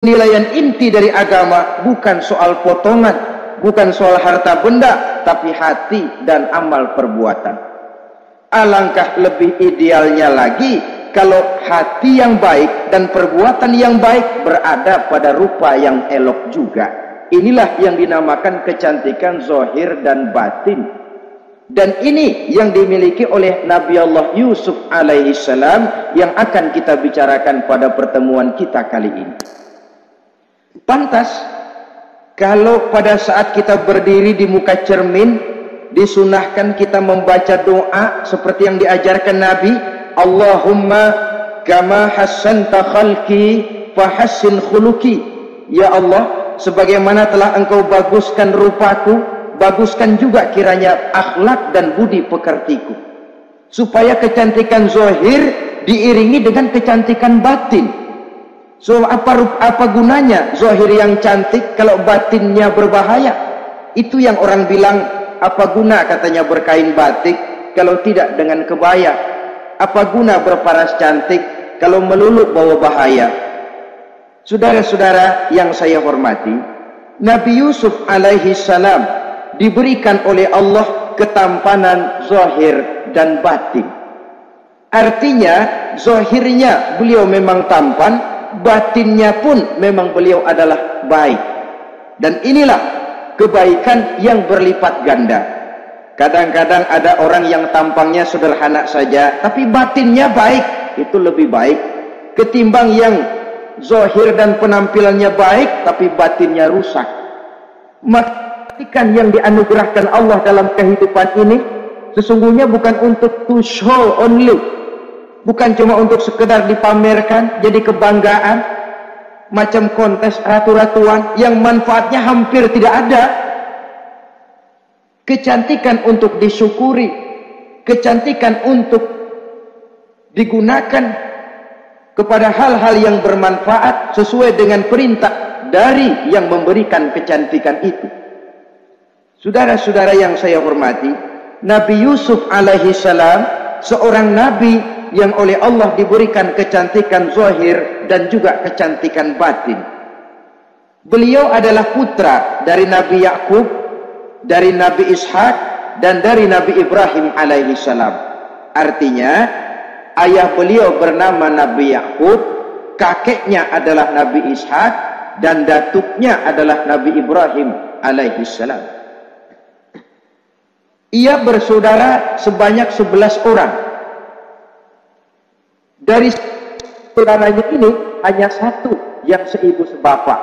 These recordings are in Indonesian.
Penilaian inti dari agama bukan soal potongan, bukan soal harta benda, tapi hati dan amal perbuatan. Alangkah lebih idealnya lagi kalau hati yang baik dan perbuatan yang baik berada pada rupa yang elok juga. Inilah yang dinamakan kecantikan zahir dan batin. Dan ini yang dimiliki oleh Nabi Allah Yusuf alaihi salam yang akan kita bicarakan pada pertemuan kita kali ini. Pantas kalau pada saat kita berdiri di muka cermin disunahkan kita membaca doa seperti yang diajarkan Nabi, Allahumma kama hassanta khalqi fahassin khuluqi. Ya Allah, sebagaimana telah engkau baguskan rupaku, baguskan juga kiranya akhlak dan budi pekertiku. Supaya kecantikan zahir diiringi dengan kecantikan batin. So apa gunanya zahir yang cantik kalau batinnya berbahaya? Itu yang orang bilang, apa guna katanya berkain batik kalau tidak dengan kebaya? Apa guna berparas cantik kalau melulu bawa bahaya? Saudara-saudara yang saya hormati, Nabi Yusuf alaihi salam diberikan oleh Allah ketampanan zahir dan batin. Artinya zahirnya beliau memang tampan, batinnya pun memang beliau adalah baik. Dan inilah kebaikan yang berlipat ganda. Kadang-kadang ada orang yang tampangnya sederhana saja tapi batinnya baik, itu lebih baik ketimbang yang zahir dan penampilannya baik tapi batinnya rusak. Kebaikan yang dianugerahkan Allah dalam kehidupan ini sesungguhnya bukan untuk to show only, bukan cuma untuk sekedar dipamerkan jadi kebanggaan macam kontes ratu-ratuan yang manfaatnya hampir tidak ada. Kecantikan untuk disyukuri, kecantikan untuk digunakan kepada hal-hal yang bermanfaat sesuai dengan perintah dari yang memberikan kecantikan itu. Saudara-saudara yang saya hormati, Nabi Yusuf alaihi salam seorang nabi yang oleh Allah diberikan kecantikan zahir dan juga kecantikan batin. Beliau adalah putra dari Nabi Yakub, dari Nabi Ishak, dan dari Nabi Ibrahim alaihi salam. Artinya ayah beliau bernama Nabi Yakub, kakeknya adalah Nabi Ishak, dan datuknya adalah Nabi Ibrahim alaihi salam. Ia bersaudara sebanyak 11 orang. Dari saudaranya ini hanya satu yang seibu sebapak,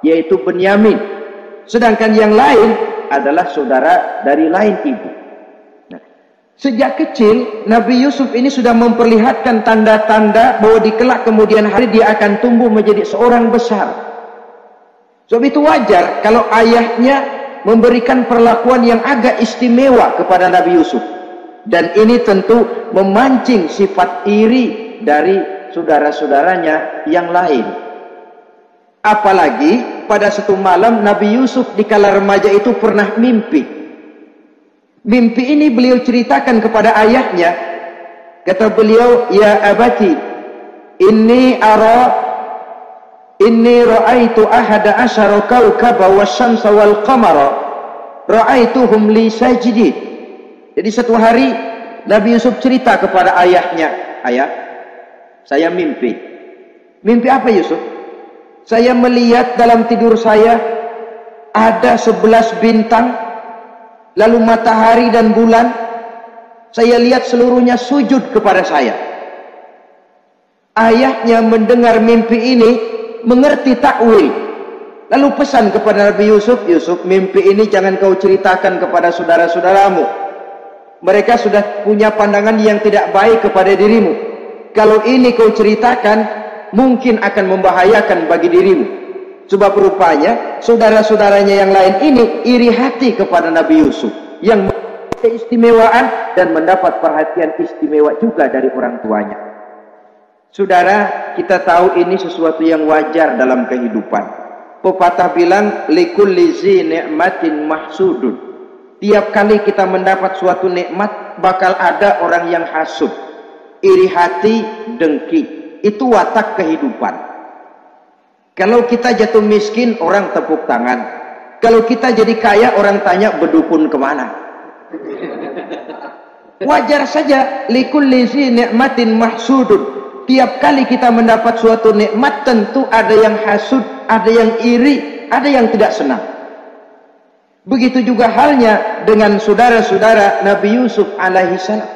yaitu Benyamin. Sedangkan yang lain adalah saudara dari lain ibu. Nah, sejak kecil Nabi Yusuf ini sudah memperlihatkan tanda-tanda bahwa di kelak kemudian hari dia akan tumbuh menjadi seorang besar. Sebab itu wajar kalau ayahnya memberikan perlakuan yang agak istimewa kepada Nabi Yusuf. Dan ini tentu memancing sifat iri dari saudara-saudaranya yang lain. Apalagi pada satu malam Nabi Yusuf di kala remaja itu pernah mimpi. Mimpi ini beliau ceritakan kepada ayahnya. Kata beliau, ya abati, inni ra'aitu ahada asyara kawkaba wasyamsa wal qamara ra'aituhum li sajidin. Jadi satu hari Nabi Yusuf cerita kepada ayahnya, ayah, saya mimpi. Mimpi apa Yusuf? Saya melihat dalam tidur saya ada 11 bintang, lalu matahari dan bulan. Saya lihat seluruhnya sujud kepada saya. Ayahnya mendengar mimpi ini, mengerti takwil, lalu pesan kepada Nabi Yusuf, Yusuf, mimpi ini jangan kau ceritakan kepada saudara-saudaramu. Mereka sudah punya pandangan yang tidak baik kepada dirimu. Kalau ini kau ceritakan, mungkin akan membahayakan bagi dirimu. Sebab rupanya saudara-saudaranya yang lain ini iri hati kepada Nabi Yusuf yang memiliki keistimewaan dan mendapat perhatian istimewa juga dari orang tuanya. Saudara, kita tahu ini sesuatu yang wajar dalam kehidupan. Pepatah bilang, likulli zi ni'matin mahsudun. Tiap kali kita mendapat suatu nikmat, bakal ada orang yang hasud, iri hati, dengki. Itu watak kehidupan. Kalau kita jatuh miskin, orang tepuk tangan. Kalau kita jadi kaya, orang tanya berdukun kemana. Wajar saja, likulli zi ni'matin mahsudun. Tiap kali kita mendapat suatu nikmat, tentu ada yang hasud, ada yang iri, ada yang tidak senang. Begitu juga halnya dengan saudara-saudara Nabi Yusuf alaihissalam.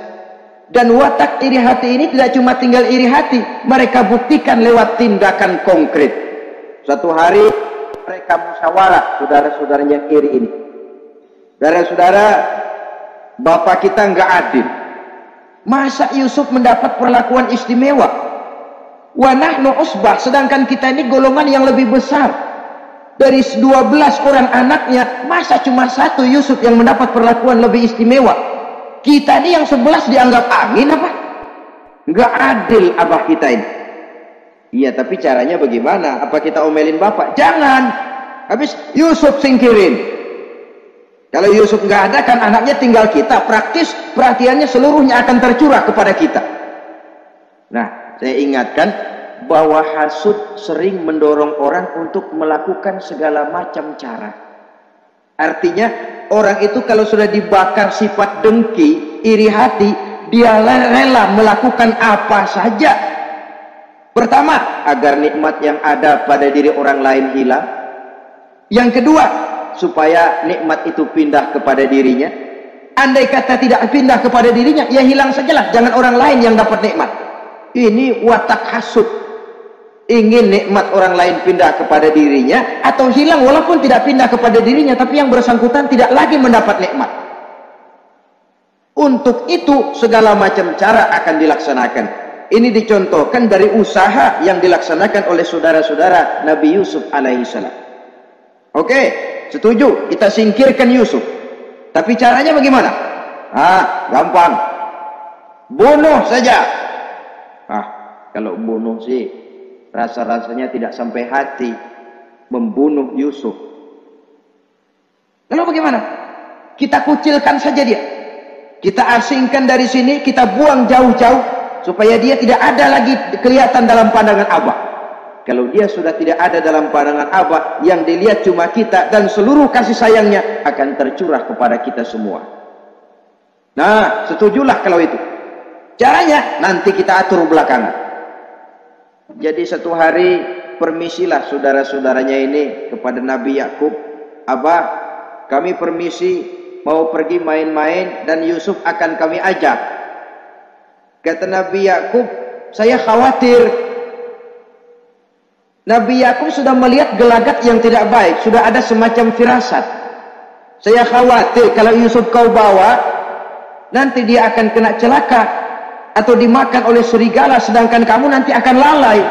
Dan watak iri hati ini tidak cuma tinggal iri hati, mereka buktikan lewat tindakan konkret. Suatu hari mereka musyawarah, saudara-saudaranya yang iri ini. Saudara-saudara, bapak kita nggak adil. Masa Yusuf mendapat perlakuan istimewa? Wa nahnu usbah, sedangkan kita ini golongan yang lebih besar. Dari 12 orang anaknya, masa cuma satu Yusuf yang mendapat perlakuan lebih istimewa? Kita ini yang 11 dianggap angin apa? Nggak adil abah kita ini. Iya, tapi caranya bagaimana? Apa kita omelin bapak? Jangan. Habis Yusuf singkirin. Kalau Yusuf nggak ada, kan anaknya tinggal kita. Praktis perhatiannya seluruhnya akan tercurah kepada kita. Nah, saya ingatkan bahwa hasud sering mendorong orang untuk melakukan segala macam cara. Artinya orang itu kalau sudah dibakar sifat dengki, iri hati, dia rela melakukan apa saja. Pertama, agar nikmat yang ada pada diri orang lain hilang. Yang kedua, supaya nikmat itu pindah kepada dirinya. Andai kata tidak pindah kepada dirinya, ya hilang sajalah, jangan orang lain yang dapat nikmat. Ini watak hasud. Ingin nikmat orang lain pindah kepada dirinya, atau hilang walaupun tidak pindah kepada dirinya, tapi yang bersangkutan tidak lagi mendapat nikmat. Untuk itu segala macam cara akan dilaksanakan. Ini dicontohkan dari usaha yang dilaksanakan oleh saudara-saudara Nabi Yusuf alaihissalam. Oke, setuju, kita singkirkan Yusuf. Tapi caranya bagaimana? Gampang. Bunuh saja. Kalau bunuh sih rasa-rasanya tidak sampai hati membunuh Yusuf. Lalu bagaimana? Kita kucilkan saja dia. Kita asingkan dari sini, kita buang jauh-jauh supaya dia tidak ada lagi kelihatan dalam pandangan Abah. Kalau dia sudah tidak ada dalam pandangan Abah, yang dilihat cuma kita, dan seluruh kasih sayangnya akan tercurah kepada kita semua. Nah, setujulah kalau itu. Caranya nanti kita atur belakangan. Jadi satu hari permisilah saudara-saudaranya ini kepada Nabi Yakub. Abah, kami permisi mau pergi main-main dan Yusuf akan kami ajak. Kata Nabi Yakub, saya khawatir. Nabi Yakub sudah melihat gelagat yang tidak baik, sudah ada semacam firasat. Saya khawatir kalau Yusuf kau bawa, nanti dia akan kena celaka atau dimakan oleh serigala, sedangkan kamu nanti akan lalai.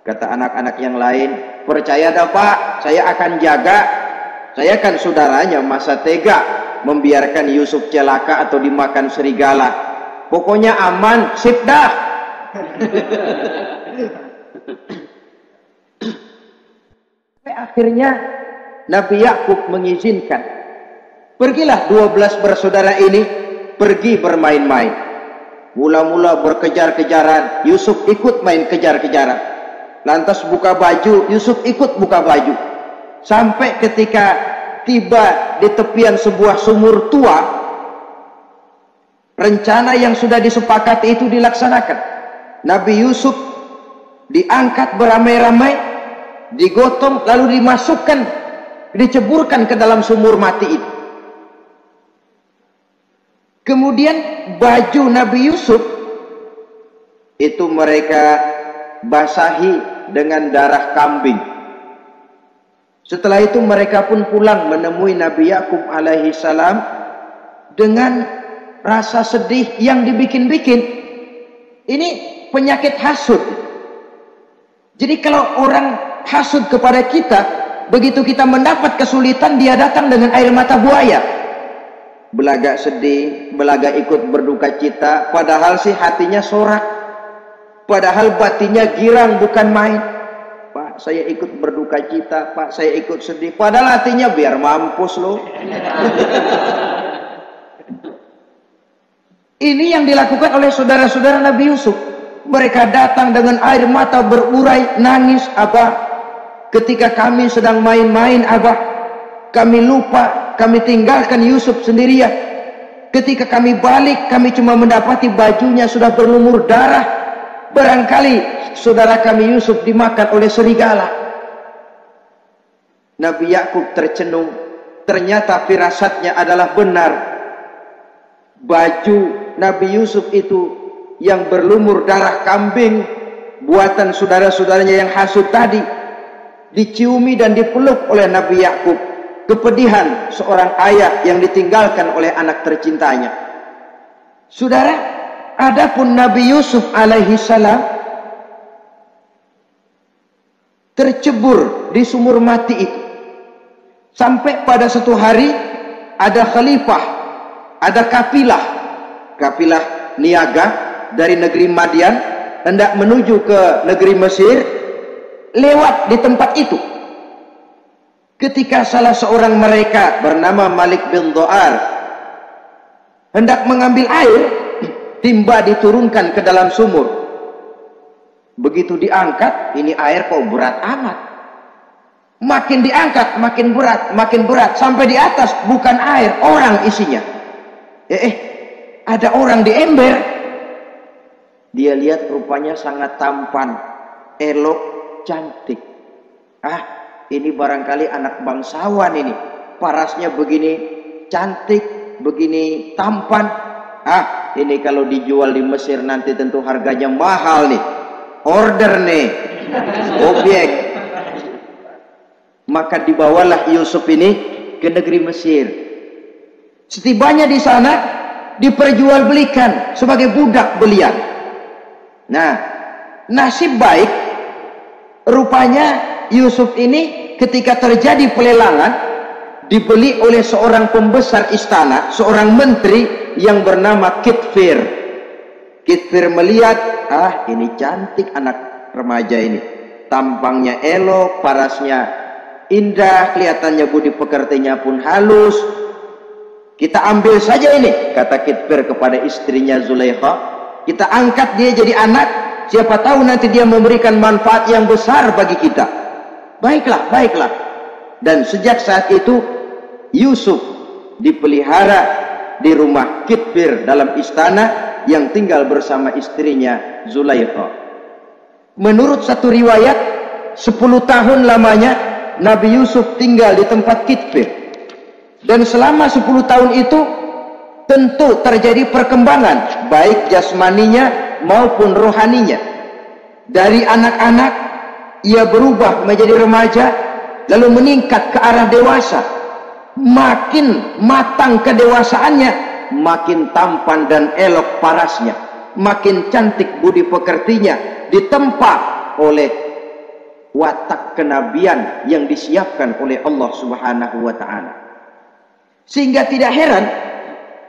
Kata anak-anak yang lain, percaya dah Pak, saya akan jaga. Saya kan saudaranya, masa tega membiarkan Yusuf celaka atau dimakan serigala. Pokoknya aman, sip dah. Akhirnya Nabi Yakub mengizinkan. Pergilah 12 bersaudara ini pergi bermain-main. Mula-mula berkejar-kejaran, Yusuf ikut main kejar-kejaran. Lantas buka baju, Yusuf ikut buka baju. Sampai ketika tiba di tepian sebuah sumur tua, rencana yang sudah disepakati itu dilaksanakan. Nabi Yusuf diangkat beramai-ramai, digotong, lalu dimasukkan, diceburkan ke dalam sumur mati itu. Kemudian baju Nabi Yusuf itu mereka basahi dengan darah kambing. Setelah itu mereka pun pulang menemui Nabi Yakub alaihi salam dengan rasa sedih yang dibikin-bikin. Ini penyakit hasud. Jadi kalau orang hasud kepada kita, begitu kita mendapat kesulitan, dia datang dengan air mata buaya. Belaga sedih, belaga ikut berduka cita, padahal sih hatinya sorak, padahal batinnya girang bukan main. Pak, saya ikut berduka cita, Pak, saya ikut sedih, padahal hatinya biar mampus loh. Ini yang dilakukan oleh saudara-saudara Nabi Yusuf. Mereka datang dengan air mata berurai, nangis, Abah, ketika kami sedang main-main, Abah, kami lupa, kami tinggalkan Yusuf sendirian. Ketika kami balik, kami cuma mendapati bajunya sudah berlumur darah. Barangkali saudara kami Yusuf dimakan oleh serigala. Nabi Yakub tercenung. Ternyata firasatnya adalah benar. Baju Nabi Yusuf itu yang berlumur darah kambing, buatan saudara-saudaranya yang hasut tadi, diciumi dan dipeluk oleh Nabi Yakub. Kepedihan seorang ayah yang ditinggalkan oleh anak tercintanya. Saudara, adapun Nabi Yusuf alaihi salam tercebur di sumur mati itu. Sampai pada satu hari ada khalifah, ada kafilah niaga dari negeri Madian hendak menuju ke negeri Mesir, lewat di tempat itu. Ketika salah seorang mereka bernama Malik bin Do'ar hendak mengambil air, timba diturunkan ke dalam sumur. Begitu diangkat, ini air kok berat amat. Makin diangkat, makin berat, sampai di atas bukan air, orang isinya. Ada orang di ember. Dia lihat rupanya sangat tampan, elok, cantik. Ini barangkali anak bangsawan ini. Parasnya begini cantik, begini tampan. Ini kalau dijual di Mesir nanti tentu harganya mahal nih. Order nih, objek. Maka dibawalah Yusuf ini ke negeri Mesir. Setibanya di sana diperjualbelikan sebagai budak belian. Nah, nasib baik rupanya Yusuf ini ketika terjadi pelelangan dibeli oleh seorang pembesar istana, seorang menteri yang bernama Kitfir. Kitfir melihat, ini cantik anak remaja ini, tampangnya elok, parasnya indah, kelihatannya budi pekertinya pun halus. Kita ambil saja ini, kata Kitfir kepada istrinya Zulaikha. Kita angkat dia jadi anak, siapa tahu nanti dia memberikan manfaat yang besar bagi kita. Baiklah. Dan sejak saat itu Yusuf dipelihara di rumah Kitfir dalam istana yang tinggal bersama istrinya Zulaikha. Menurut satu riwayat, 10 tahun lamanya Nabi Yusuf tinggal di tempat Kitfir. Dan selama 10 tahun itu tentu terjadi perkembangan baik jasmaninya maupun rohaninya. Dari anak-anak ia berubah menjadi remaja, lalu meningkat ke arah dewasa. Makin matang kedewasaannya, makin tampan dan elok parasnya, makin cantik budi pekertinya, ditempa oleh watak kenabian yang disiapkan oleh Allah Subhanahu wa ta'ala. Sehingga tidak heran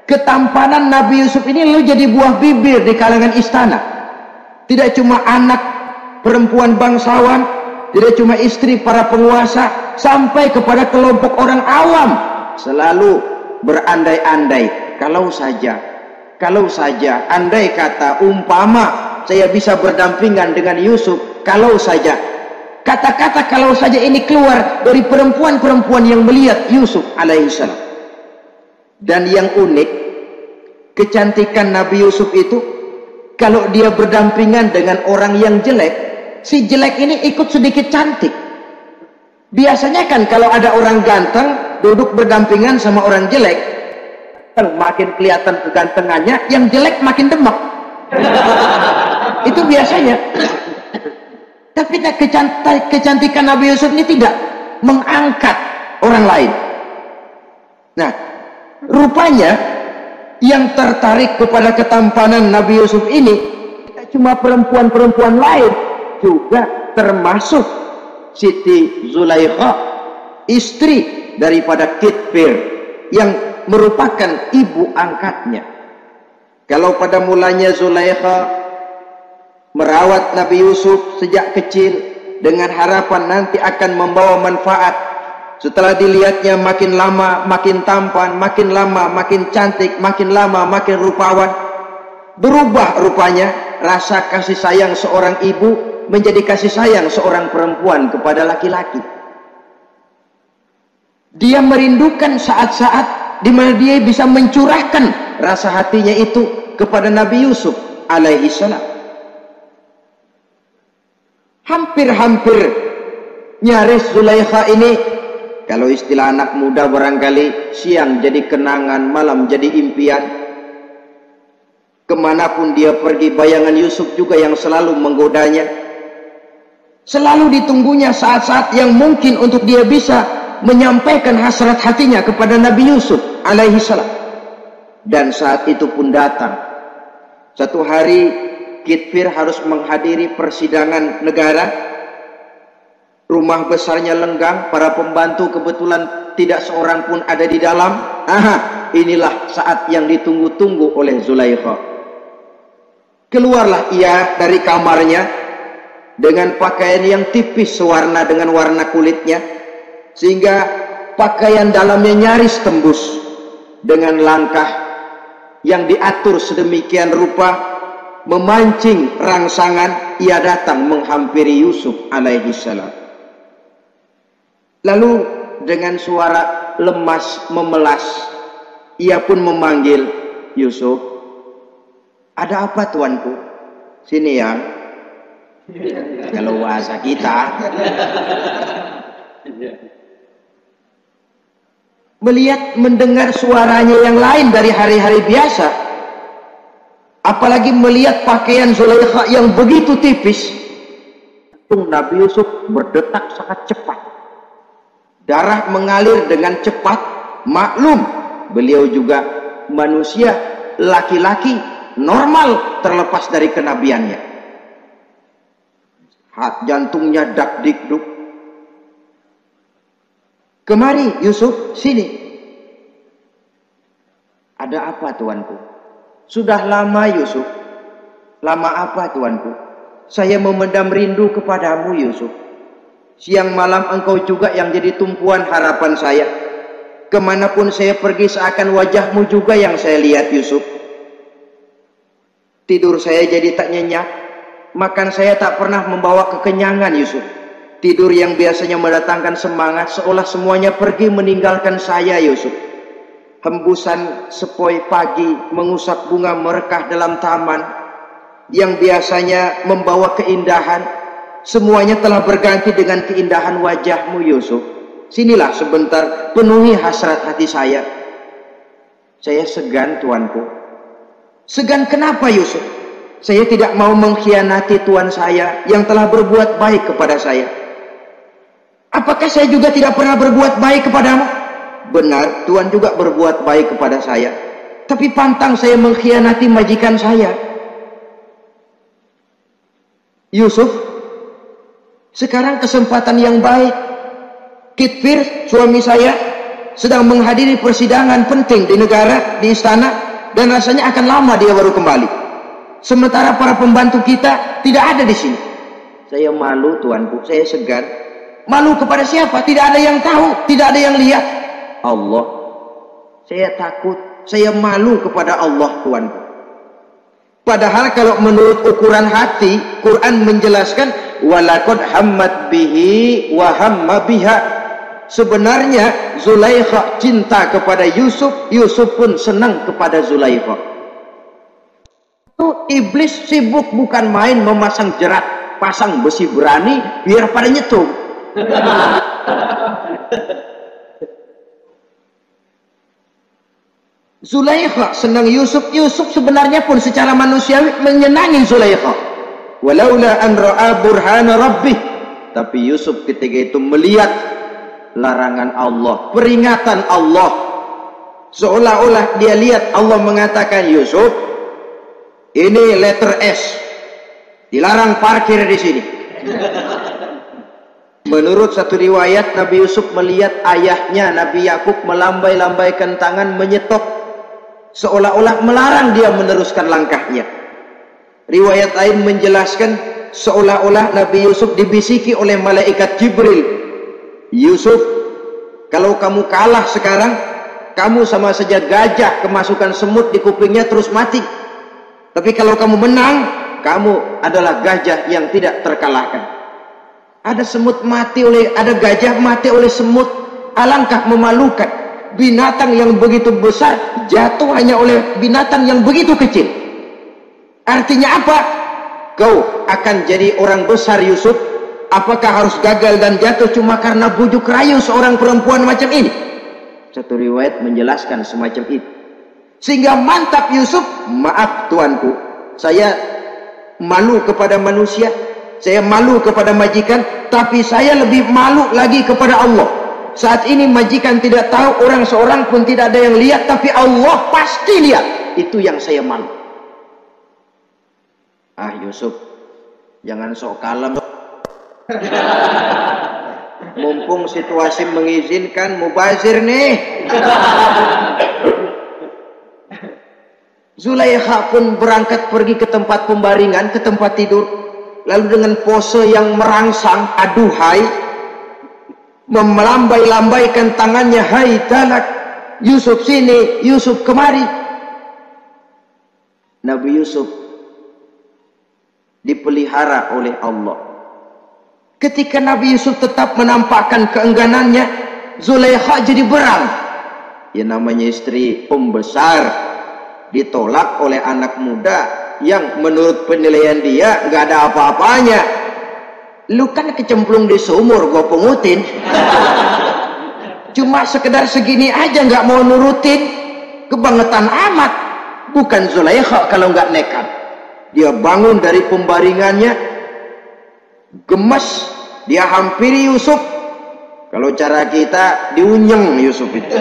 ketampanan Nabi Yusuf ini lalu jadi buah bibir di kalangan istana. Tidak cuma anak perempuan bangsawan, tidak cuma istri para penguasa, sampai kepada kelompok orang awam selalu berandai-andai, kalau saja andai kata umpama saya bisa berdampingan dengan Yusuf, kalau saja. Kata-kata kalau saja ini keluar dari perempuan-perempuan yang melihat Yusuf alaihissalam. Dan yang unik, kecantikan Nabi Yusuf itu, kalau dia berdampingan dengan orang yang jelek, si jelek ini ikut sedikit cantik. Biasanya kan kalau ada orang ganteng duduk berdampingan sama orang jelek, makin kelihatan kegantengannya, yang jelek makin demek. Itu biasanya. Tapi kecantikan Nabi Yusuf ini tidak mengangkat orang lain. Nah, rupanya yang tertarik kepada ketampanan Nabi Yusuf ini tidak cuma perempuan-perempuan lain, juga termasuk Siti Zulaikha, istri daripada Kitfir, yang merupakan ibu angkatnya. Kalau pada mulanya Zulaikha merawat Nabi Yusuf sejak kecil dengan harapan nanti akan membawa manfaat, setelah dilihatnya makin lama makin tampan, makin lama makin cantik, makin lama makin rupawan, berubah rupanya rasa kasih sayang seorang ibu menjadi kasih sayang seorang perempuan kepada laki-laki. Dia merindukan saat-saat di mana dia bisa mencurahkan rasa hatinya itu kepada Nabi Yusuf alaihi salam. Hampir-hampir nyaris Zulaikha ini, kalau istilah anak muda barangkali, siang jadi kenangan, malam jadi impian. Kemanapun dia pergi, bayangan Yusuf juga yang selalu menggodanya. Selalu ditunggunya saat-saat yang mungkin untuk dia bisa menyampaikan hasrat hatinya kepada Nabi Yusuf alaihi salam. Dan saat itu pun datang. Satu hari Kitfir harus menghadiri persidangan negara. Rumah besarnya lenggang, para pembantu kebetulan tidak seorang pun ada di dalam. Inilah saat yang ditunggu-tunggu oleh Zulaikha. Keluarlah ia dari kamarnya dengan pakaian yang tipis sewarna dengan warna kulitnya, sehingga pakaian dalamnya nyaris tembus. Dengan langkah yang diatur sedemikian rupa, memancing rangsangan, ia datang menghampiri Yusuf alaihi salam. Lalu dengan suara lemas memelas, ia pun memanggil, Yusuf, ada apa tuanku? Sini ya. Kalau bahasa kita. Melihat mendengar suaranya yang lain dari hari-hari biasa, apalagi melihat pakaian Zulaikha yang begitu tipis, Nabi Yusuf berdetak sangat cepat. Darah mengalir dengan cepat. Maklum, beliau juga manusia, laki-laki, normal terlepas dari kenabiannya. Jantungnya dak dikduk. Kemari Yusuf, sini. Ada apa tuanku? Sudah lama Yusuf. Lama apa tuanku? Saya memendam rindu kepadamu Yusuf. Siang malam engkau juga yang jadi tumpuan harapan saya. Kemanapun saya pergi seakan wajahmu juga yang saya lihat Yusuf. Tidur saya jadi tak nyenyak. Makan saya tak pernah membawa kekenyangan Yusuf. Tidur yang biasanya mendatangkan semangat seolah semuanya pergi meninggalkan saya Yusuf. Hembusan sepoi pagi mengusap bunga merekah dalam taman yang biasanya membawa keindahan, semuanya telah berganti dengan keindahan wajahmu Yusuf. Sinilah sebentar, penuhi hasrat hati saya. Saya segan tuanku. Segan kenapa Yusuf? Saya tidak mau mengkhianati tuan saya yang telah berbuat baik kepada saya. Apakah saya juga tidak pernah berbuat baik kepadamu? Benar, Tuhan juga berbuat baik kepada saya. Tapi pantang saya mengkhianati majikan saya. Yusuf, sekarang kesempatan yang baik. Kitfir, suami saya, sedang menghadiri persidangan penting di negara, di istana, dan rasanya akan lama dia baru kembali. Sementara para pembantu kita tidak ada di sini. Saya malu tuanku, saya segan. Malu kepada siapa? Tidak ada yang tahu, tidak ada yang lihat. Allah. Saya takut, saya malu kepada Allah tuanku. Padahal kalau menurut ukuran hati, Quran menjelaskan walaqad hammat bihi wa hamma biha. Sebenarnya Zulaikha cinta kepada Yusuf, Yusuf pun senang kepada Zulaikha. Itu iblis sibuk bukan main memasang jerat, pasang besi berani biar pada nyetum. Zulaikha senang Yusuf. Yusuf sebenarnya pun secara manusiawi menyenangi Zulaikha. Walaula an ra'a burhana rabbih. Tapi Yusuf ketika itu melihat larangan Allah, peringatan Allah. Seolah-olah dia lihat Allah mengatakan, Yusuf, ini letter S. Dilarang parkir di sini. Menurut satu riwayat, Nabi Yusuf melihat ayahnya Nabi Yakub melambai-lambaikan tangan menyetop, seolah-olah melarang dia meneruskan langkahnya. Riwayat lain menjelaskan seolah-olah Nabi Yusuf dibisiki oleh malaikat Jibril, Yusuf, kalau kamu kalah sekarang, kamu sama saja gajah kemasukan semut di kupingnya terus mati. Tapi kalau kamu menang, kamu adalah gajah yang tidak terkalahkan. Ada semut mati ada gajah mati oleh semut. Alangkah memalukan, binatang yang begitu besar jatuh hanya oleh binatang yang begitu kecil. Artinya apa? Kau akan jadi orang besar Yusuf. Apakah harus gagal dan jatuh cuma karena bujuk rayu seorang perempuan macam ini? Satu riwayat menjelaskan semacam itu. Sehingga mantap Yusuf, maaf tuanku, saya malu kepada manusia, saya malu kepada majikan, tapi saya lebih malu lagi kepada Allah. Saat ini majikan tidak tahu, orang seorang pun tidak ada yang lihat, tapi Allah pasti lihat. Itu yang saya malu. Ah Yusuf, jangan sok kalem. Mumpung situasi mengizinkan, mubazir nih. Zulaikha pun berangkat pergi ke tempat pembaringan, ke tempat tidur. Lalu dengan pose yang merangsang, aduhai, melambai-lambaikan tangannya, hai talak, Yusuf sini, Yusuf kemari. Nabi Yusuf dipelihara oleh Allah. Ketika Nabi Yusuf tetap menampakkan keengganannya, Zulaikha jadi berang. Ya namanya istri pembesar ditolak oleh anak muda yang menurut penilaian dia nggak ada apa-apanya. Lu kan kecemplung di sumur, gua pungutin. Cuma sekedar segini aja nggak mau nurutin, kebangetan amat. Bukan Zulaikha kalau nggak nekat. Dia bangun dari pembaringannya, gemes, dia hampiri Yusuf. Kalau cara kita diunyeng Yusuf itu.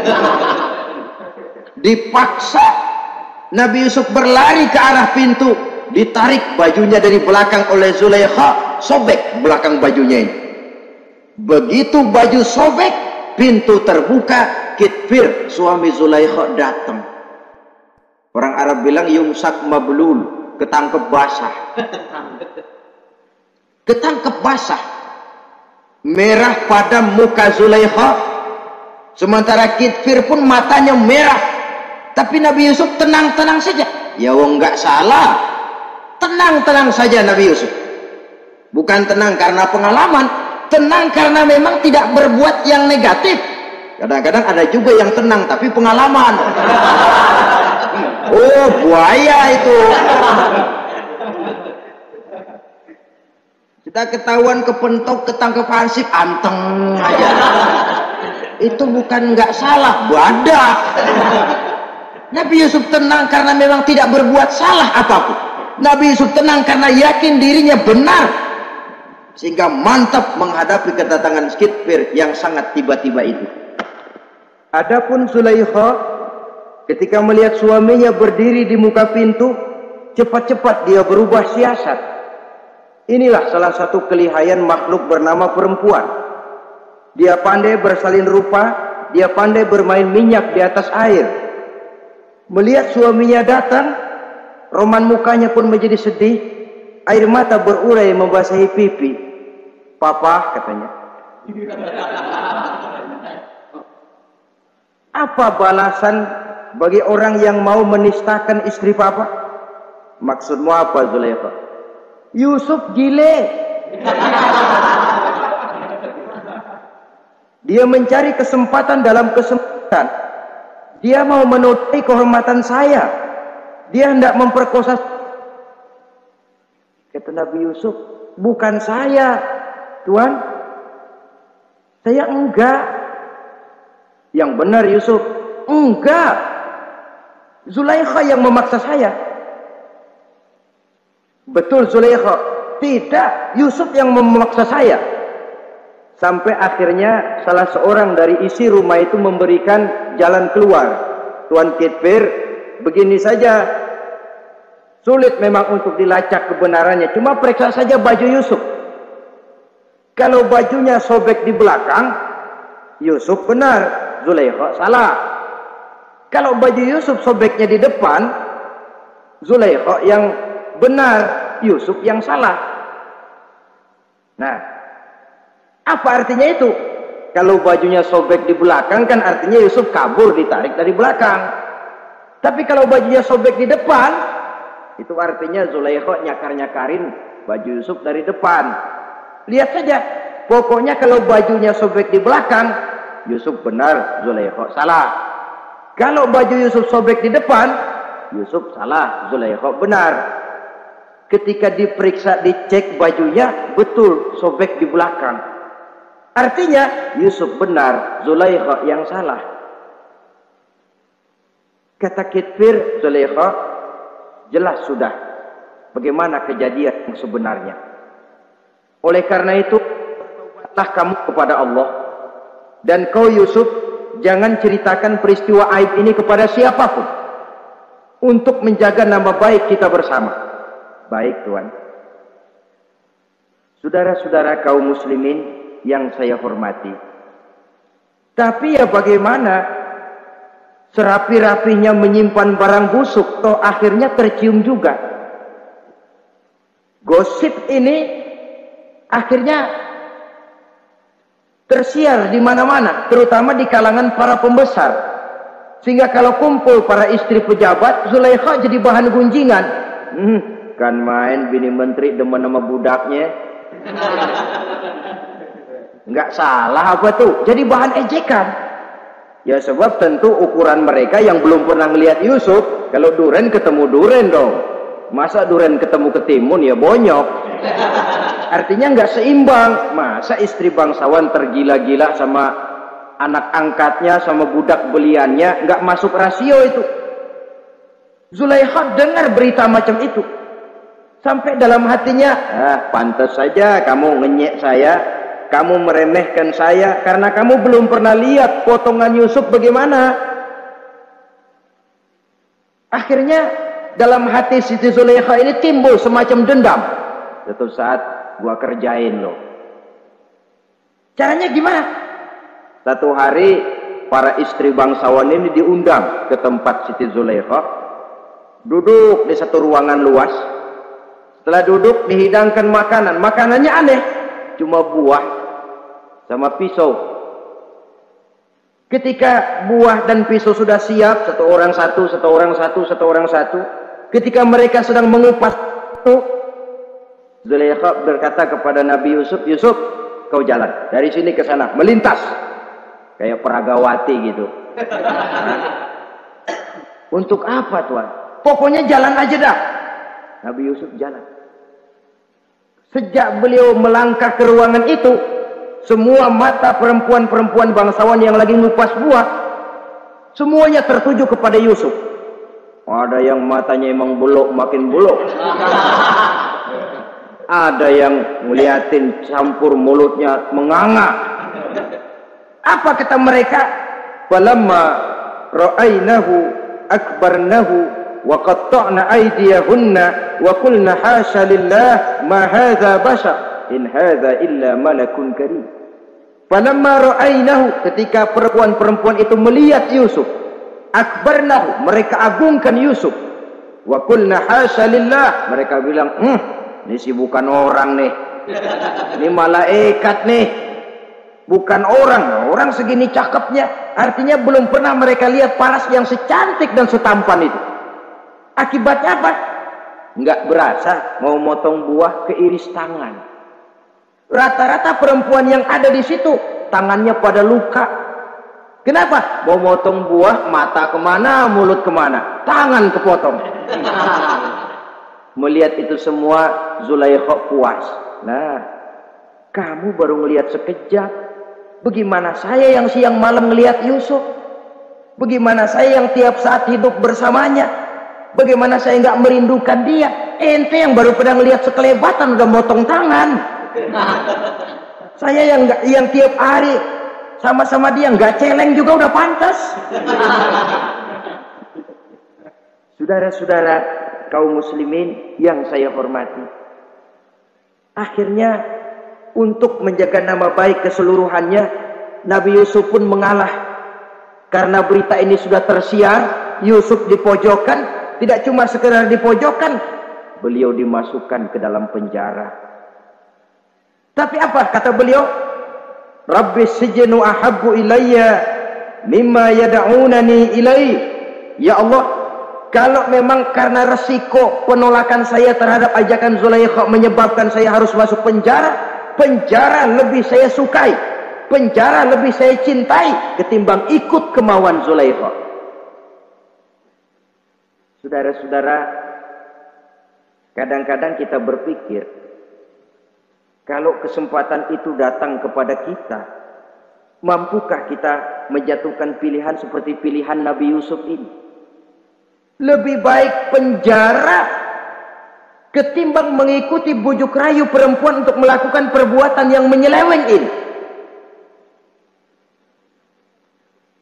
Dipaksa Nabi Yusuf berlari ke arah pintu, ditarik bajunya dari belakang oleh Zulaikha, sobek belakang bajunya ini. Begitu baju sobek, pintu terbuka, Kitfir suami Zulaikha datang. Orang Arab bilang yumsak mablul, ketangkep basah. Ketangkep basah, merah pada muka Zulaikha, sementara Kitfir pun matanya merah. Tapi Nabi Yusuf tenang-tenang saja. Ya wong nggak salah, tenang-tenang saja Nabi Yusuf. Bukan tenang karena pengalaman, tenang karena memang tidak berbuat yang negatif. Kadang-kadang ada juga yang tenang tapi pengalaman. Oh buaya itu. Kita ketahuan kepentok, ketangkep hansip, anteng aja. Itu bukan nggak salah, badak. Nabi Yusuf tenang karena memang tidak berbuat salah apapun. Nabi Yusuf tenang karena yakin dirinya benar, sehingga mantap menghadapi kedatangan Kitfir yang sangat tiba-tiba itu. Adapun Zulaikha ketika melihat suaminya berdiri di muka pintu, cepat-cepat dia berubah siasat. Inilah salah satu kelihayan makhluk bernama perempuan. Dia pandai bersalin rupa, dia pandai bermain minyak di atas air. Melihat suaminya datang, roman mukanya pun menjadi sedih, air mata berurai membasahi pipi. Papa, katanya. Apa balasan bagi orang yang mau menistakan istri papa? Maksudmu apa, Zulaikha? Yusuf gile. Dia mencari kesempatan dalam kesempatan. Dia mau menodai kehormatan saya. Dia hendak memperkosa. Kata Nabi Yusuf, bukan saya, Tuan. Saya enggak. Yang benar Yusuf, enggak. Zulaikha yang memaksa saya. Betul Zulaikha, tidak. Yusuf yang memaksa saya. Sampai akhirnya salah seorang dari isi rumah itu memberikan jalan keluar. Tuan Kitfir, begini saja, sulit memang untuk dilacak kebenarannya, cuma periksa saja baju Yusuf. Kalau bajunya sobek di belakang, Yusuf benar, Zulaikha salah. Kalau baju Yusuf sobeknya di depan, Zulaikha yang benar, Yusuf yang salah. Nah, apa artinya itu? Kalau bajunya sobek di belakang kan artinya Yusuf kabur, ditarik dari belakang. Tapi kalau bajunya sobek di depan, Itu artinya Zulaikha nyakar-nyakarin baju Yusuf dari depan. Lihat saja, pokoknya kalau bajunya sobek di belakang, Yusuf benar, Zulaikha salah. Kalau baju Yusuf sobek di depan, Yusuf salah, Zulaikha benar. Ketika diperiksa, dicek bajunya, betul sobek di belakang. Artinya Yusuf benar, Zulaikha yang salah. Kata Kitfir, Zulaikha, jelas sudah bagaimana kejadian yang sebenarnya. Oleh karena itu, bertobatlah kamu kepada Allah. Dan kau Yusuf, jangan ceritakan peristiwa aib ini kepada siapapun, untuk menjaga nama baik kita bersama. Baik Tuan. Saudara-saudara kaum muslimin yang saya hormati. Tapi ya bagaimana? Serapi-rapinya menyimpan barang busuk, toh akhirnya tercium juga. Gosip ini akhirnya tersiar di mana-mana, terutama di kalangan para pembesar. Sehingga kalau kumpul para istri pejabat, Zulaikha jadi bahan gunjingan. Kan main bini menteri demen sama budaknya. Nggak salah apa tuh? Jadi bahan ejekan. Ya sebab tentu ukuran mereka yang belum pernah ngelihat Yusuf, kalau duren ketemu duren dong. Masa duren ketemu ketimun ya bonyok. Artinya nggak seimbang. Masa istri bangsawan tergila-gila sama anak angkatnya, sama budak beliannya, nggak masuk rasio itu. Zulaikha dengar berita macam itu, sampai dalam hatinya, pantas saja kamu ngenyek saya, kamu meremehkan saya karena kamu belum pernah lihat potongan Yusuf bagaimana. Akhirnya dalam hati Siti Zulaikha ini timbul semacam dendam. Suatu saat gua kerjain loh. Caranya gimana? Satu hari para istri bangsawan ini diundang ke tempat Siti Zulaikha, duduk di satu ruangan luas. Setelah duduk dihidangkan makanan. Makanannya aneh, cuma buah sama pisau. Ketika buah dan pisau sudah siap, satu orang satu, satu orang satu, satu orang satu. Ketika mereka sedang mengupas itu, Zulaikha berkata kepada Nabi Yusuf, Yusuf, kau jalan dari sini ke sana, melintas kayak peragawati gitu. Untuk apa Tuan? Pokoknya jalan aja dah. Nabi Yusuf jalan. Sejak beliau melangkah ke ruangan itu, semua mata perempuan-perempuan bangsawan yang lagi ngupas buah, semuanya tertuju kepada Yusuf. Ada yang matanya emang buluk, makin buluk. Ada yang ngeliatin campur mulutnya menganga. Apa kata mereka? Falamma ra'ainahu akbarnahu wa qatta'na aydiyahunna wa qulna hasya lillah ma hadza bashar in hadza illa malakun karim. Falamma ra'ainahu, ketika perempuan-perempuan itu melihat Yusuf, akbarnahu, mereka agungkan Yusuf. Wa qulna hasya lillah, mereka bilang, ini sih bukan orang nih. Ini malaikat nih. Bukan orang. Orang segini cakepnya. Artinya belum pernah mereka lihat paras yang secantik dan setampan itu. Akibatnya apa? Nggak berasa mau motong buah keiris tangan. Rata-rata perempuan yang ada di situ tangannya pada luka. Kenapa? Mau motong buah, mata kemana, mulut kemana, tangan kepotong. Melihat itu semua, Zulaikha puas. Nah, kamu baru ngelihat sekejap. Bagaimana saya yang siang malam ngelihat Yusuf? Bagaimana saya yang tiap saat hidup bersamanya? Bagaimana saya nggak merindukan dia? Ente yang baru pernah ngelihat sekelebatan udah motong tangan. Saya yang tiap hari sama-sama dia nggak celeng juga udah pantas. Saudara-saudara kaum muslimin yang saya hormati, akhirnya untuk menjaga nama baik keseluruhannya, Nabi Yusuf pun mengalah. Karena berita ini sudah tersiar, Yusuf dipojokkan. Tidak cuma sekedar dipojokkan, beliau dimasukkan ke dalam penjara. Tapi apa kata beliau? Rabbis sijnu ahabbu ilayya mimma yad'unani ilai. Ya Allah, Kalau memang karena resiko penolakan saya terhadap ajakan Zulaikha menyebabkan saya harus masuk penjara, penjara lebih saya sukai, penjara lebih saya cintai ketimbang ikut kemauan Zulaikha. Saudara-saudara, kadang-kadang kita berpikir, kalau kesempatan itu datang kepada kita, mampukah kita menjatuhkan pilihan seperti pilihan Nabi Yusuf ini? Lebih baik penjara ketimbang mengikuti bujuk rayu perempuan untuk melakukan perbuatan yang menyeleweng ini.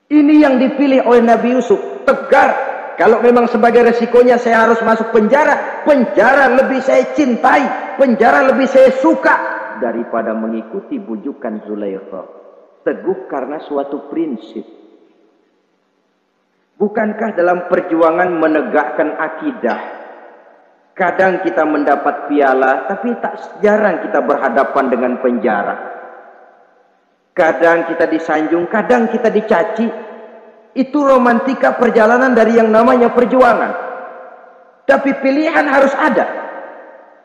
Ini yang dipilih oleh Nabi Yusuf, tegar. Kalau memang sebagai resikonya saya harus masuk penjara, penjara lebih saya cintai, penjara lebih saya suka daripada mengikuti bujukan Zulaikha. Teguh karena suatu prinsip. Bukankah dalam perjuangan menegakkan akidah, kadang kita mendapat piala, tapi tak jarang kita berhadapan dengan penjara. Kadang kita disanjung, kadang kita dicaci. Itu romantika perjalanan dari yang namanya perjuangan. Tapi pilihan harus ada.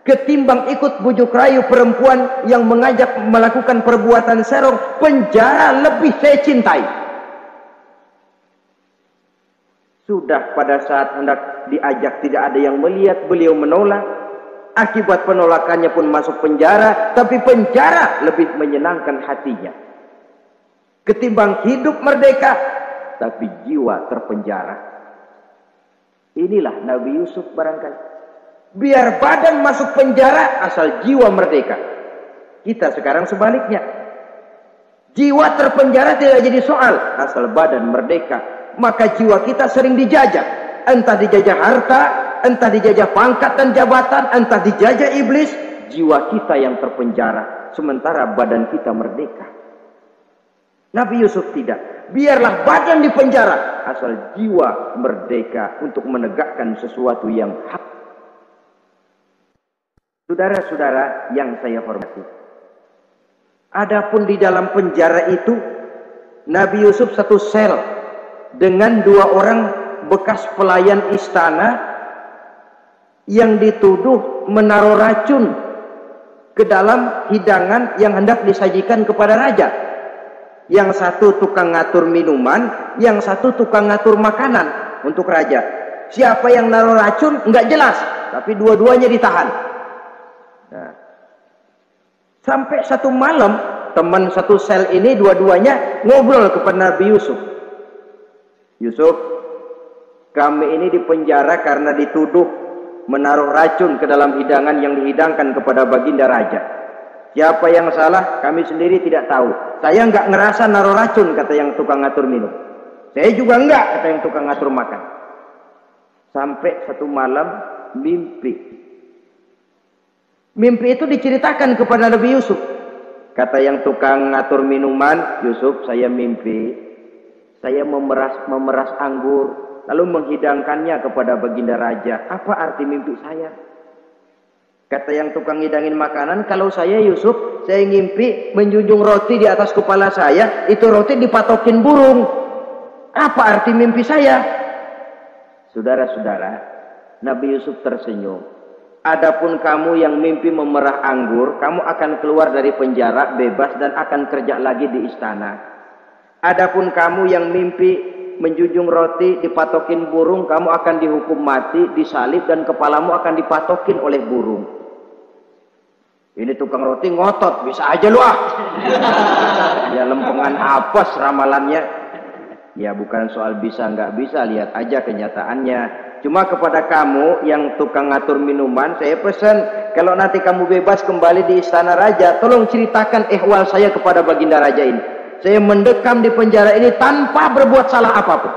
Ketimbang ikut bujuk rayu perempuan yang mengajak melakukan perbuatan serong, penjara lebih saya cintai. Sudah pada saat hendak diajak tidak ada yang melihat, beliau menolak. Akibat penolakannya pun masuk penjara, tapi penjara lebih menyenangkan hatinya. Ketimbang hidup merdeka, tapi jiwa terpenjara. Inilah Nabi Yusuf barangkali. Biar badan masuk penjara, asal jiwa merdeka. Kita sekarang sebaliknya. Jiwa terpenjara tidak jadi soal, asal badan merdeka. Maka jiwa kita sering dijajah. Entah dijajah harta, entah dijajah pangkat dan jabatan, entah dijajah iblis. Jiwa kita yang terpenjara, sementara badan kita merdeka. Nabi Yusuf tidak. Biarlah badan di penjara, asal jiwa merdeka untuk menegakkan sesuatu yang hak. Saudara-saudara yang saya hormati, adapun di dalam penjara itu, Nabi Yusuf satu sel dengan 2 orang bekas pelayan istana yang dituduh menaruh racun ke dalam hidangan yang hendak disajikan kepada raja. Yang satu tukang ngatur minuman, yang satu tukang ngatur makanan untuk raja. Siapa yang naruh racun enggak jelas, tapi dua-duanya ditahan. Nah, sampai satu malam teman satu sel ini dua-duanya ngobrol kepada Nabi Yusuf. Yusuf, kami ini dipenjara karena dituduh menaruh racun ke dalam hidangan yang dihidangkan kepada baginda raja. Siapa yang salah, kami sendiri tidak tahu. Saya enggak ngerasa naruh racun, kata yang tukang ngatur minum. Saya juga enggak, kata yang tukang ngatur makan. Sampai satu malam mimpi. Mimpi itu diceritakan kepada Nabi Yusuf. Kata yang tukang ngatur minuman, Yusuf, saya mimpi. Saya memeras anggur, lalu menghidangkannya kepada baginda raja. Apa arti mimpi saya? Kata yang tukang ngidangin makanan, kalau saya Yusuf, saya ngimpi menjunjung roti di atas kepala saya, itu roti dipatokin burung. Apa arti mimpi saya? Saudara-saudara, Nabi Yusuf tersenyum. Adapun kamu yang mimpi memerah anggur, kamu akan keluar dari penjara bebas dan akan kerja lagi di istana. Adapun kamu yang mimpi menjunjung roti dipatokin burung, kamu akan dihukum mati, disalib, dan kepalamu akan dipatokin oleh burung. Ini tukang roti ngotot, bisa aja lu ah. Ya lempengan apes ramalannya. Ya bukan soal bisa nggak bisa, lihat aja kenyataannya. Cuma kepada kamu yang tukang ngatur minuman, saya pesan, kalau nanti kamu bebas kembali di istana raja, tolong ceritakan ihwal saya kepada baginda raja ini. Saya mendekam di penjara ini tanpa berbuat salah apapun.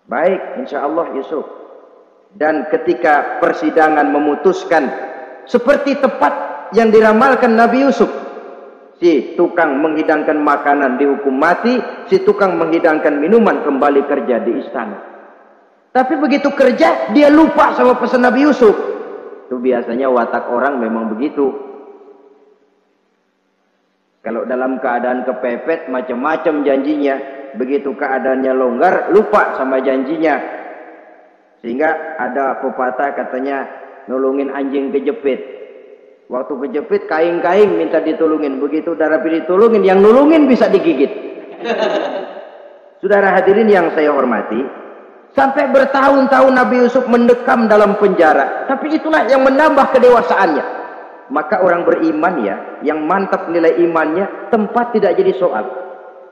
Baik, insya Allah Yusuf. Dan ketika persidangan memutuskan seperti tepat yang diramalkan Nabi Yusuf, si tukang menghidangkan makanan dihukum mati, si tukang menghidangkan minuman kembali kerja di istana. Tapi begitu kerja, dia lupa sama pesan Nabi Yusuf. Itu biasanya watak orang memang begitu. Kalau dalam keadaan kepepet, macam-macam janjinya. Begitu keadaannya longgar, lupa sama janjinya. Sehingga ada pepatah katanya nolongin anjing kejepit. Waktu kejepit kaing-kaing minta ditolongin. Begitu udah rapi ditolongin, yang nolongin bisa digigit. Saudara hadirin yang saya hormati, sampai bertahun-tahun Nabi Yusuf mendekam dalam penjara. Tapi itulah yang menambah kedewasaannya. Maka orang beriman ya, yang mantap nilai imannya, tempat tidak jadi soal.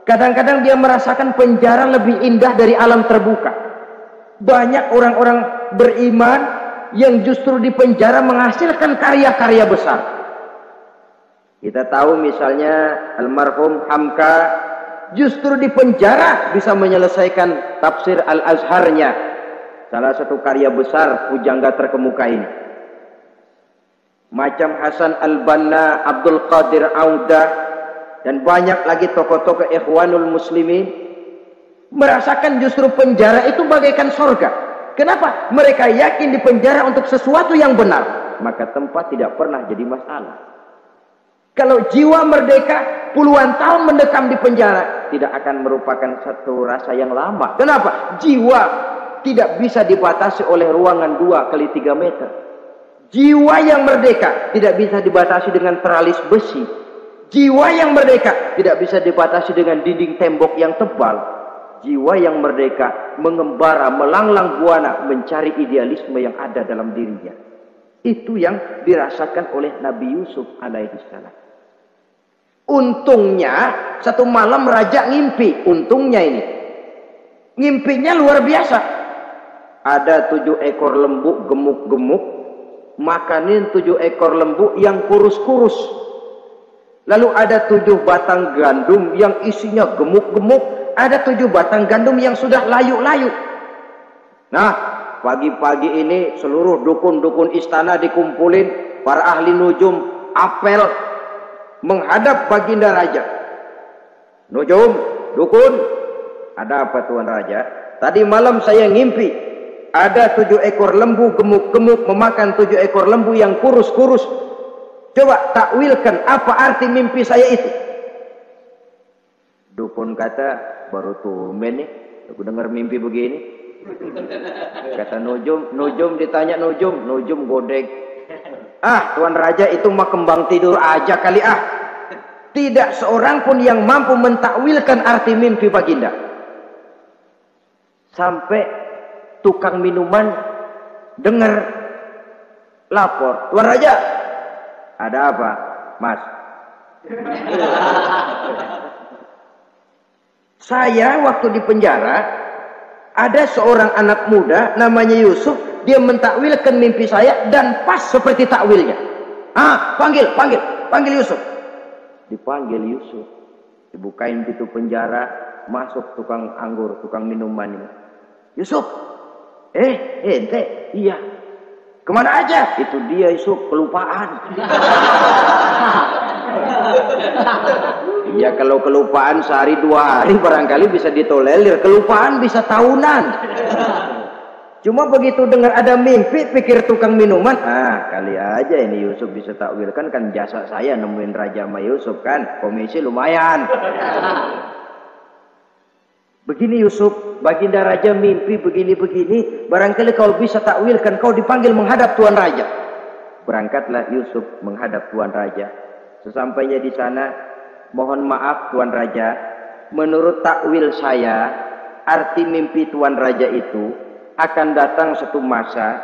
Kadang-kadang dia merasakan penjara lebih indah dari alam terbuka. Banyak orang-orang beriman yang justru di penjara menghasilkan karya-karya besar. Kita tahu misalnya almarhum Hamka justru di penjara bisa menyelesaikan tafsir Al-Azharnya, salah satu karya besar pujangga terkemuka ini. Macam Hasan Al-Banna, Abdul Qadir Audah, dan banyak lagi tokoh-tokoh Ikhwanul Muslimin merasakan justru penjara itu bagaikan surga. Kenapa? Mereka yakin di penjara untuk sesuatu yang benar, maka tempat tidak pernah jadi masalah. Kalau jiwa merdeka puluhan tahun mendekam di penjara, tidak akan merupakan satu rasa yang lama. Kenapa? Jiwa tidak bisa dibatasi oleh ruangan 2x3 meter. Jiwa yang merdeka tidak bisa dibatasi dengan teralis besi. Jiwa yang merdeka tidak bisa dibatasi dengan dinding tembok yang tebal. Jiwa yang merdeka mengembara, melanglang buana, mencari idealisme yang ada dalam dirinya. Itu yang dirasakan oleh Nabi Yusuf alaihissalam. Untungnya satu malam raja ngimpi. Untungnya ini ngimpinya luar biasa. Ada 7 ekor lembu gemuk-gemuk makanin 7 ekor lembu yang kurus-kurus. Lalu ada 7 batang gandum yang isinya gemuk-gemuk. Ada 7 batang gandum yang sudah layu-layu. Nah, pagi-pagi ini seluruh dukun-dukun istana dikumpulin, para ahli nujum apel menghadap baginda raja. Nujum, dukun, ada apa Tuan Raja? Tadi malam saya ngimpi ada 7 ekor lembu gemuk-gemuk memakan 7 ekor lembu yang kurus-kurus. Coba takwilkan apa arti mimpi saya itu. Dukun kata, baru tumben nih aku dengar mimpi begini. Kata Nujum ditanya Nujum godek. Ah, Tuan Raja itu mah kembang tidur aja kali ah. Tidak seorang pun yang mampu mentakwilkan arti mimpi baginda. Sampai tukang minuman dengar lapor, Tuan Raja, ada apa, Mas? Saya waktu di penjara ada seorang anak muda namanya Yusuf, dia mentakwilkan mimpi saya dan pas seperti takwilnya. Ah, panggil Yusuf. Dipanggil Yusuf, dibukain pintu penjara, masuk tukang anggur, tukang minuman ini. Yusuf, ente, iya. Kemana aja? Itu dia Yusuf, kelupaan. Ya kalau kelupaan sehari 2 hari barangkali bisa ditolerir, kelupaan bisa tahunan. Cuma begitu dengar ada mimpi, pikir tukang minuman, kali aja ini Yusuf bisa takwilkan, kan jasa saya nemuin Raja sama Yusuf kan, komisi lumayan. Begini Yusuf, baginda raja mimpi begini-begini, barangkali kau bisa takwilkan, kau dipanggil menghadap Tuan Raja. Berangkatlah Yusuf menghadap Tuan Raja. Sesampainya di sana, mohon maaf Tuan Raja, menurut takwil saya, arti mimpi Tuan Raja itu akan datang satu masa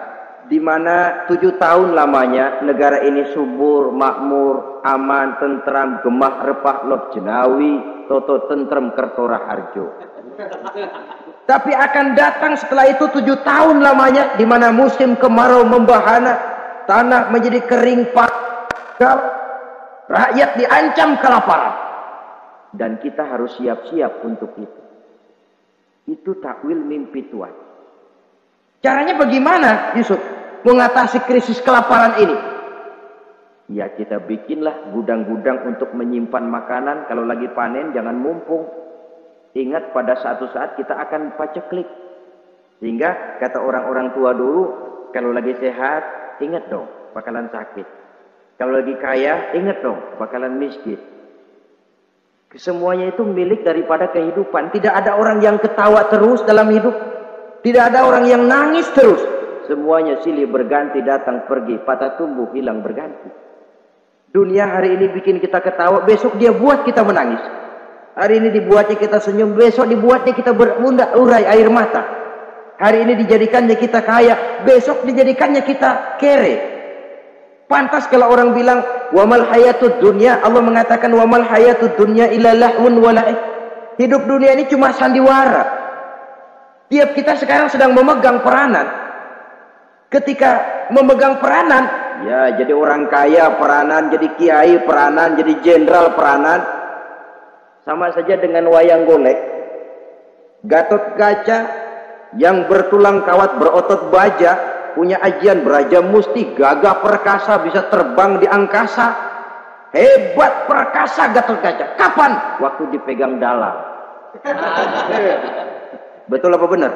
di mana 7 tahun lamanya negara ini subur, makmur, aman, tentram, gemah, repah, lob jenawi, toto tentrem, kertora harjo. Tapi akan datang setelah itu 7 tahun lamanya di mana musim kemarau membahana, tanah menjadi kering pagal, rakyat diancam kelaparan, dan kita harus siap-siap untuk itu. Itu takwil mimpi Tuhan. Caranya bagaimana Yusuf mengatasi krisis kelaparan ini? Ya kita bikinlah gudang-gudang untuk menyimpan makanan, kalau lagi panen jangan mumpung. Ingat pada suatu saat kita akan paceklik. Sehingga kata orang-orang tua dulu, kalau lagi sehat ingat dong bakalan sakit. Kalau lagi kaya ingat dong bakalan miskin. Semuanya itu milik daripada kehidupan. Tidak ada orang yang ketawa terus dalam hidup. Tidak ada orang yang nangis terus. Semuanya silih berganti, datang pergi, patah tumbuh, hilang berganti. Dunia hari ini bikin kita ketawa, besok dia buat kita menangis. Hari ini dibuatnya kita senyum, besok dibuatnya kita berurai air mata. Hari ini dijadikannya kita kaya, besok dijadikannya kita kere. Pantas kalau orang bilang wamal hayatud dunya, Allah mengatakan wamal hayatud dunya illa lahun wa la'ib. Hidup dunia ini cuma sandiwara. Tiap kita sekarang sedang memegang peranan. Ketika memegang peranan, ya jadi orang kaya peranan, jadi kiai peranan, jadi jenderal peranan. Sama saja dengan wayang golek. Gatot Kaca yang bertulang kawat berotot baja, punya ajian beraja musti, gagah perkasa, bisa terbang di angkasa. Hebat perkasa Gatot Kaca. Kapan? Waktu dipegang dalang. Betul apa benar?